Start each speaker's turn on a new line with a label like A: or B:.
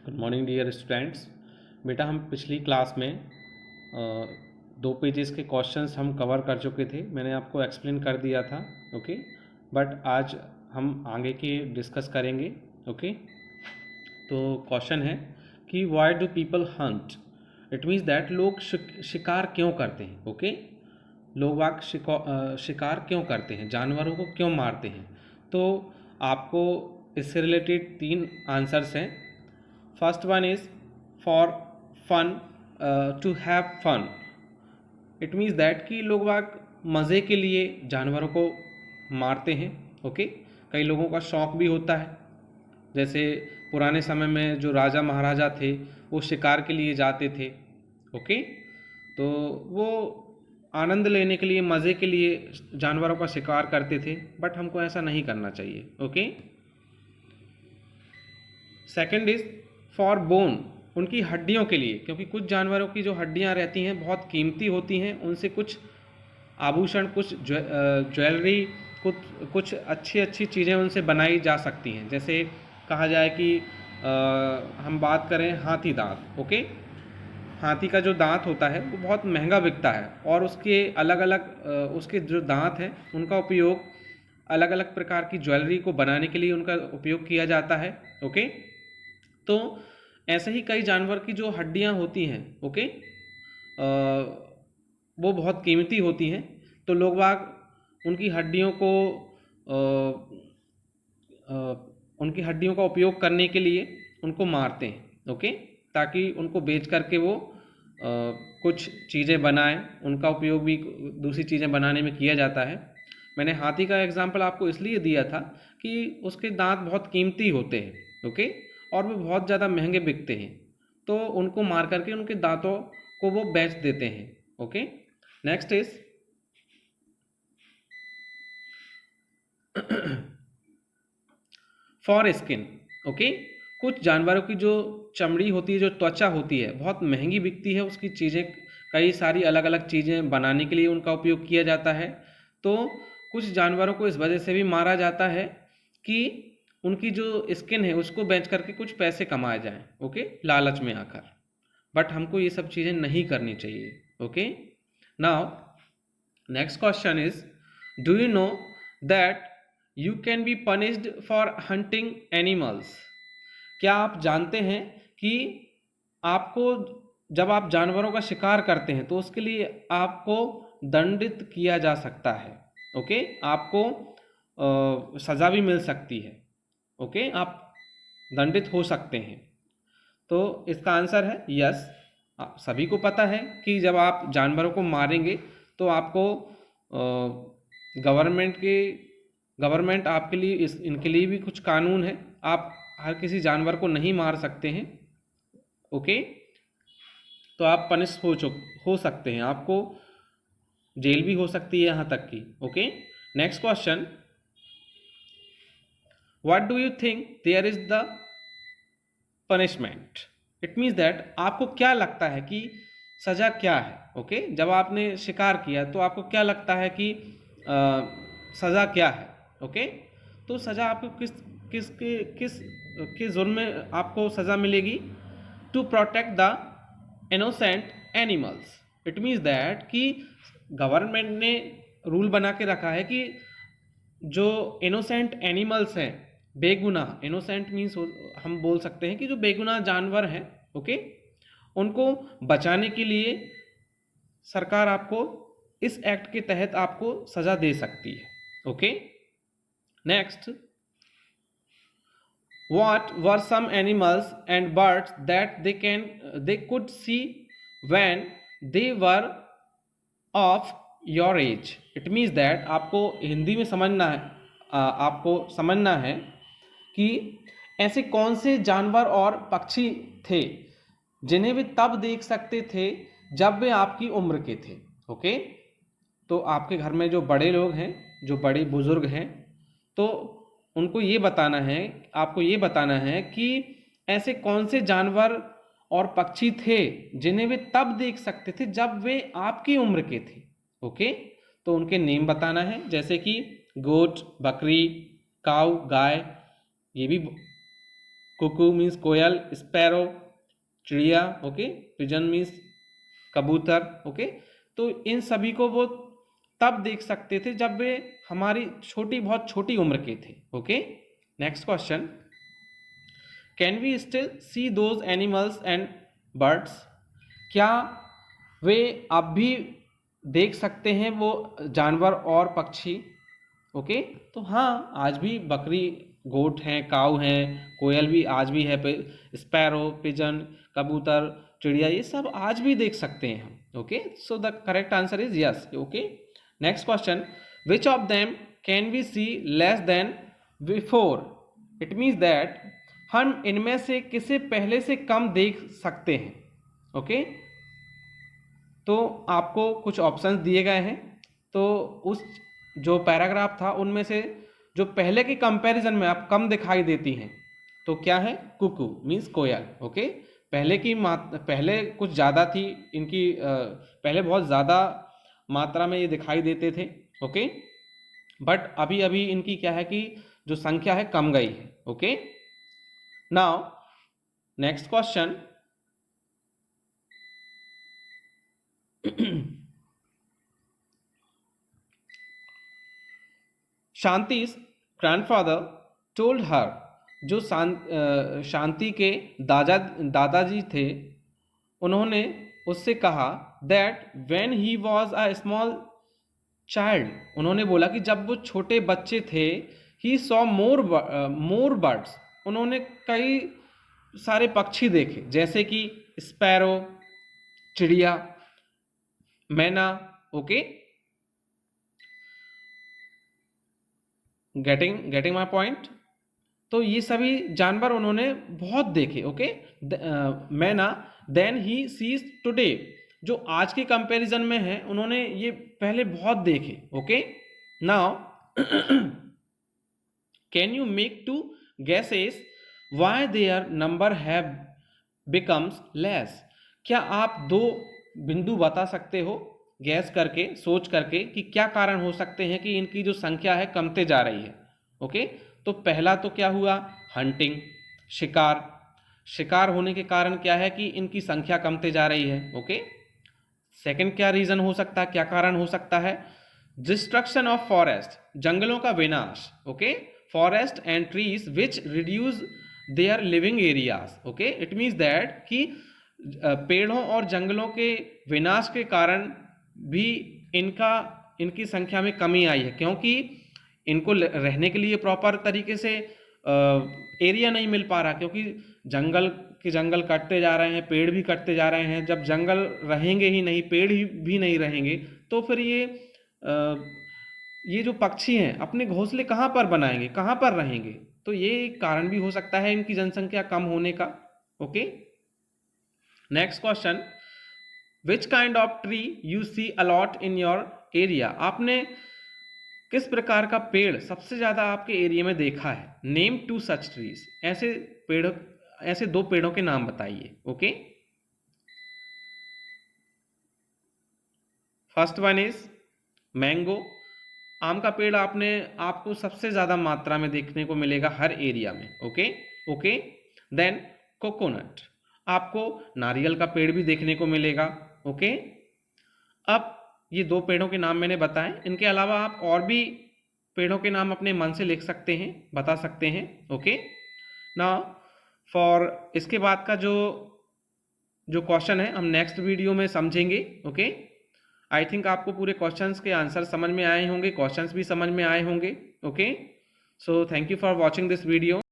A: Good morning dear students. बेटा हम पिछली क्लास में 2 पेजेस के क्वेश्चंस हम कवर कर चुके थे। मैंने आपको एक्सप्लेन कर दिया था। ओके, बट आज हम आगे के डिस्कस करेंगे। ओके, तो क्वेश्चन है कि why do people Hunt. It means that लोग शिकार क्यों करते हैं। ओके, लोग वाक शिकार क्यों करते हैं, जानवरों को क्यों मारते हैं। तो आपको इससे रिलेटेड 3 आंसर्स हैं। First one is for fun, to have fun. It means that कि लोग वाग मज़े के लिए जानवरों को मारते हैं। ओके, कई लोगों का शौक़ भी होता है। जैसे पुराने समय में जो राजा महाराजा थे वो शिकार के लिए जाते थे। ओके, तो वो आनंद लेने के लिए, मज़े के लिए जानवरों का शिकार करते थे, बट हमको ऐसा नहीं करना चाहिए। Okay, second is for bone, उनकी हड्डियों के लिए, क्योंकि कुछ जानवरों की जो हड्डियां रहती हैं बहुत कीमती होती हैं। उनसे कुछ आभूषण, कुछ ज्वेलरी, कुछ अच्छी अच्छी चीज़ें उनसे बनाई जा सकती हैं। जैसे कहा जाए कि हम बात करें हाथी दांत। ओके, हाथी का जो दांत होता है वो बहुत महंगा बिकता है, और उसके अलग अलग उसके जो दांत हैं उनका उपयोग अलग अलग प्रकार की ज्वेलरी को बनाने के लिए उनका उपयोग किया जाता है। ओके, तो ऐसे ही कई जानवर की जो हड्डियां होती हैं, ओके, वो बहुत कीमती होती हैं। तो लोग बाग उनकी हड्डियों को उनकी हड्डियों का उपयोग करने के लिए उनको मारते हैं। ओके, ताकि उनको बेच करके वो कुछ चीज़ें बनाएं। उनका उपयोग भी दूसरी चीज़ें बनाने में किया जाता है। मैंने हाथी का एग्जाम्पल आपको इसलिए दिया था कि उसके दांत बहुत कीमती होते हैं। ओके, और वो बहुत ज़्यादा महंगे बिकते हैं, तो उनको मार करके उनके दांतों को वो बेच देते हैं। Okay, next is for skin. Okay, कुछ जानवरों की जो चमड़ी होती है, जो त्वचा होती है, बहुत महंगी बिकती है। उसकी चीज़ें, कई सारी अलग अलग चीज़ें बनाने के लिए उनका उपयोग किया जाता है। तो कुछ जानवरों को इस वजह से भी मारा जाता है कि उनकी जो स्किन है उसको बेच करके कुछ पैसे कमाए जाएं। ओके, लालच में आकर, बट हमको ये सब चीज़ें नहीं करनी चाहिए। Okay, now next question is, do you know that you can be punished for hunting animals. क्या आप जानते हैं कि आपको, जब आप जानवरों का शिकार करते हैं तो उसके लिए आपको दंडित किया जा सकता है। ओके, आपको सज़ा भी मिल सकती है। ओके, आप दंडित हो सकते हैं। तो इसका आंसर है यस। सभी को पता है कि जब आप जानवरों को मारेंगे तो आपको गवर्नमेंट आपके लिए, इनके लिए भी कुछ कानून है। आप हर किसी जानवर को नहीं मार सकते हैं। ओके, तो आप पनिश हो सकते हैं, आपको जेल भी हो सकती है यहाँ तक की। Okay, next question, what do you think there is the punishment. It means that आपको क्या लगता है कि सज़ा क्या है। ओके, जब आपने शिकार किया तो आपको क्या लगता है कि सज़ा क्या है। ओके, तो सज़ा आपको किस के जुर्म में आपको सज़ा मिलेगी। To protect the innocent animals. It means that कि गवर्नमेंट ने रूल बना के रखा है कि जो इनोसेंट एनिमल्स हैं, बेगुनाह, इनोसेंट मीन्स हम बोल सकते हैं कि जो बेगुनाह जानवर हैं, ओके, उनको बचाने के लिए सरकार आपको इस एक्ट के तहत आपको सजा दे सकती है। Okay, next, what were some animals and birds that they could see when they were of your age। it means that आपको हिंदी में समझना है, आपको समझना है कि ऐसे कौन से जानवर और पक्षी थे जिन्हें वे तब देख सकते थे जब वे आपकी उम्र के थे। ओके, तो आपके घर में जो बड़े लोग हैं, जो बड़े बुजुर्ग हैं, तो उनको ये बताना है, आपको ये बताना है कि ऐसे कौन से जानवर और पक्षी थे जिन्हें वे तब देख सकते थे जब वे आपकी उम्र के थे। ओके, तो उनके नेम बताना है, जैसे कि गोट, बकरी, काऊ, गाय, ये भी कुकू मीन्स कोयल, स्पैरो चिड़िया, ओके, पिजन मीन्स कबूतर, ओके। तो इन सभी को वो तब देख सकते थे जब वे हमारी बहुत छोटी उम्र के थे, okay. Next question, can we still see those animals and birds? क्या वे अब भी देख सकते हैं वो जानवर और पक्षी? ओके, तो हाँ, आज भी बकरी, गोट हैं, काऊ हैं, कोयल भी आज भी है, स्पैरो, पिजन, कबूतर, चिड़िया, ये सब आज भी देख सकते हैं हम, okay. So the correct answer is yes, okay. Next question, which of them can we see less than before? It means that हम इनमें से किसे पहले से कम देख सकते हैं, ओके। तो आपको कुछ ऑप्शंस दिए गए हैं, तो उस जो पैराग्राफ था उनमें से जो पहले के कंपैरिजन में आप कम दिखाई देती हैं, तो क्या है? कुकू मीन्स कोयल, ओके। पहले कुछ ज़्यादा थी इनकी, पहले बहुत ज़्यादा मात्रा में ये दिखाई देते थे, ओके। बट अभी अभी इनकी क्या है कि जो संख्या है कम गई है, okay. Now next question, Shanti's grandfather told her, जो शांति के दादाजी थे, उन्होंने उससे कहा, that when he was a small child, उन्होंने बोला कि जब वो छोटे बच्चे थे, he saw more birds, उन्होंने कई सारे पक्षी देखे, जैसे कि स्पैरो चिड़िया, मैना, ओके। Getting my point? तो ये सभी जानवर उन्होंने बहुत देखे, ओके। मैना, देन ही सीज टुडे, जो आज के कंपैरिजन में है, उन्होंने ये पहले बहुत देखे, okay. Now can you make two guesses why their number have becomes less? क्या आप दो बिंदु बता सकते हो गैस करके, सोच करके, कि क्या कारण हो सकते हैं कि इनकी जो संख्या है कमते जा रही है, ओके। तो पहला तो क्या हुआ? हंटिंग, शिकार होने के कारण क्या है कि इनकी संख्या कमते जा रही है, ओके। सेकंड क्या रीजन हो सकता है, क्या कारण हो सकता है? डिस्ट्रक्शन ऑफ फॉरेस्ट, जंगलों का विनाश, okay. Forest and trees which reduce their living areas, okay. It means that कि पेड़ों और जंगलों के विनाश के कारण भी इनकी संख्या में कमी आई है, क्योंकि इनको रहने के लिए प्रॉपर तरीके से एरिया नहीं मिल पा रहा, क्योंकि जंगल कटते जा रहे हैं, पेड़ भी कटते जा रहे हैं। जब जंगल रहेंगे ही नहीं, पेड़ भी नहीं रहेंगे, तो फिर ये जो पक्षी हैं अपने घोंसले कहाँ पर बनाएंगे, कहाँ पर रहेंगे? तो ये एक कारण भी हो सकता है इनकी जनसंख्या कम होने का, okay. Next question, which kind of tree you see a lot in your area? आपने किस प्रकार का पेड़ सबसे ज्यादा आपके एरिया में देखा है? नेम टू सच ट्रीज, ऐसे दो पेड़ों के नाम बताइए, okay. First one is mango, आम का पेड़ आपको सबसे ज्यादा मात्रा में देखने को मिलेगा हर एरिया में, ओके। देन कोकोनट, आपको नारियल का पेड़ भी देखने को मिलेगा, ओके। अब ये दो पेड़ों के नाम मैंने बताए, इनके अलावा आप और भी पेड़ों के नाम अपने मन से लिख सकते हैं, बता सकते हैं, ओके। नाउ फॉर इसके बाद का जो क्वेश्चन है हम नेक्स्ट वीडियो में समझेंगे, ओके। आई थिंक आपको पूरे क्वेश्चंस के आंसर समझ में आए होंगे, क्वेश्चंस भी समझ में आए होंगे, okay. So thank you for watching this video.